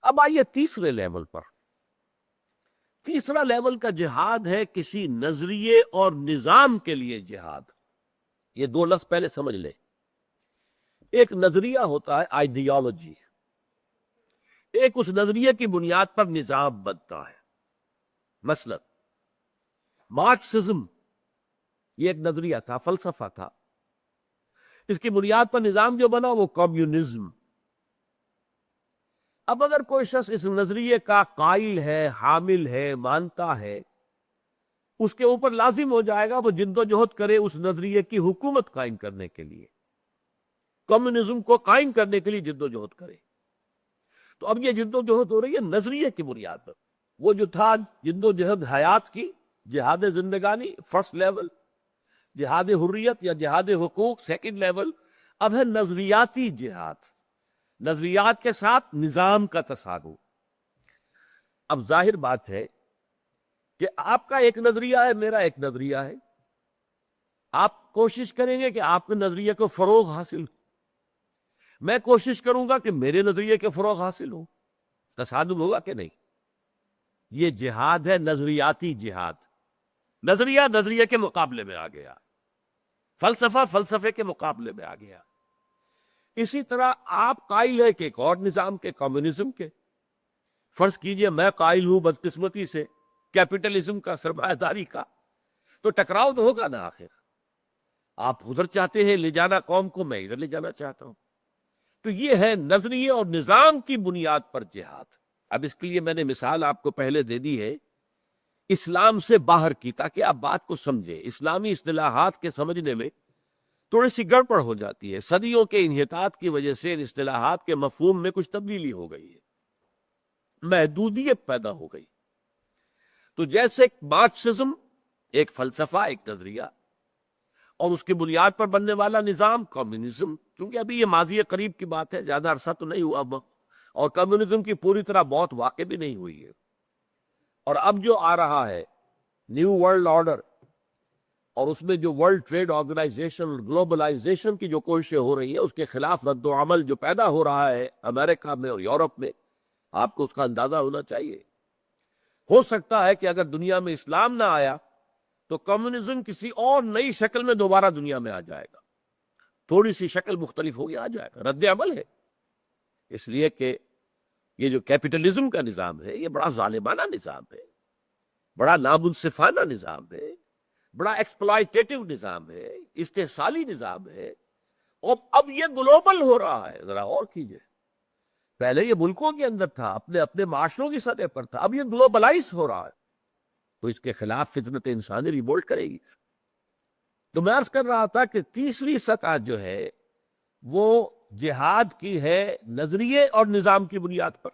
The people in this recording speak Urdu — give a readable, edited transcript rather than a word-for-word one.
اب آئیے تیسرے لیول پر. تیسرا لیول کا جہاد ہے کسی نظریے اور نظام کے لیے جہاد. یہ دو لفظ پہلے سمجھ لیں. ایک نظریہ ہوتا ہے آئیڈیالوجی، ایک اس نظریے کی بنیاد پر نظام بنتا ہے. مثلا مارکسزم یہ ایک نظریہ تھا، فلسفہ تھا، اس کی بنیاد پر نظام جو بنا وہ کمیونزم. اب اگر کوئی شخص اس نظریے کا قائل ہے، حامل ہے، مانتا ہے، اس کے اوپر لازم ہو جائے گا وہ جد و جہد کرے اس نظریے کی حکومت قائم کرنے کے لیے، کمیونزم کو قائم کرنے کے لیے جد و جہد کرے. تو اب یہ جد و جہد ہو رہی ہے نظریے کی بنیاد پر. وہ جو تھا جد و جہد حیات کی، جہاد زندگانی فرسٹ لیول، جہاد حریت یا جہاد حقوق سیکنڈ لیول، اب ہے نظریاتی جہاد، نظریات کے ساتھ نظام کا تصادم. اب ظاہر بات ہے کہ آپ کا ایک نظریہ ہے، میرا ایک نظریہ ہے. آپ کوشش کریں گے کہ آپ کے نظریے کو فروغ حاصل ہو، میں کوشش کروں گا کہ میرے نظریے کے فروغ حاصل ہو. تصادم ہوگا کہ نہیں؟ یہ جہاد ہے نظریاتی جہاد. نظریہ نظریے کے مقابلے میں آ گیا، فلسفہ فلسفے کے مقابلے میں آ گیا. اسی طرح آپ قائل ہے کہ ایک اور نظام کے، کمیونزم کے. فرض کیجئے میں قائل ہوں بدقسمتی سے کیپٹلزم کا، سرمایہ داری کا، تو ٹکراؤ تو ہوگا نا. آخر آپ ادھر چاہتے ہیں لے جانا قوم کو، میں ادھر لے جانا چاہتا ہوں. تو یہ ہے نظریے اور نظام کی بنیاد پر جہاد. اب اس کے لیے میں نے مثال آپ کو پہلے دے دی ہے اسلام سے باہر کی، تاکہ آپ بات کو سمجھیں. اسلامی اصطلاحات کے سمجھنے میں تھوڑی سی گڑبڑ ہو جاتی ہے، صدیوں کے انحطاط کی وجہ سے ان اصطلاحات کے مفہوم میں کچھ تبدیلی ہو گئی ہے، محدودیت پیدا ہو گئی. تو جیسے مارکسزم ایک فلسفہ، ایک نظریہ، اور اس کی بنیاد پر بننے والا نظام کمیونزم. کیونکہ ابھی یہ ماضی قریب کی بات ہے، زیادہ عرصہ تو نہیں ہوا اب، اور کمیونزم کی پوری طرح موت واقع بھی نہیں ہوئی ہے. اور اب جو آ رہا ہے نیو ورلڈ آرڈر، اور اس میں جو ورلڈ ٹریڈ آرگنائزیشن اور گلوبلائزیشن کی جو کوششیں ہو رہی ہیں، اس کے خلاف رد و عمل جو پیدا ہو رہا ہے امریکہ میں اور یورپ میں، آپ کو اس کا اندازہ ہونا چاہیے. ہو سکتا ہے کہ اگر دنیا میں اسلام نہ آیا تو کمیونزم کسی اور نئی شکل میں دوبارہ دنیا میں آ جائے گا، تھوڑی سی شکل مختلف ہوگی، آ جائے گا. رد عمل ہے. اس لیے کہ یہ جو کیپٹلزم کا نظام ہے یہ بڑا ظالمانہ نظام ہے، بڑا نامنصفانہ نظام ہے، بڑا ایکسپلائٹیٹو نظام ہے، استحصالی نظام ہے. اور اب یہ گلوبل ہو رہا ہے. ذرا غور کیجئے، پہلے یہ ملکوں کے اندر تھا، اپنے اپنے معاشروں کی سطح پر تھا، اب یہ گلوبلائز ہو رہا ہے. تو اس کے خلاف فطرت انسانی ریبولٹ کرے گی. تو میں عرض کر رہا تھا کہ تیسری سطح جو ہے وہ جہاد کی ہے نظریے اور نظام کی بنیاد پر.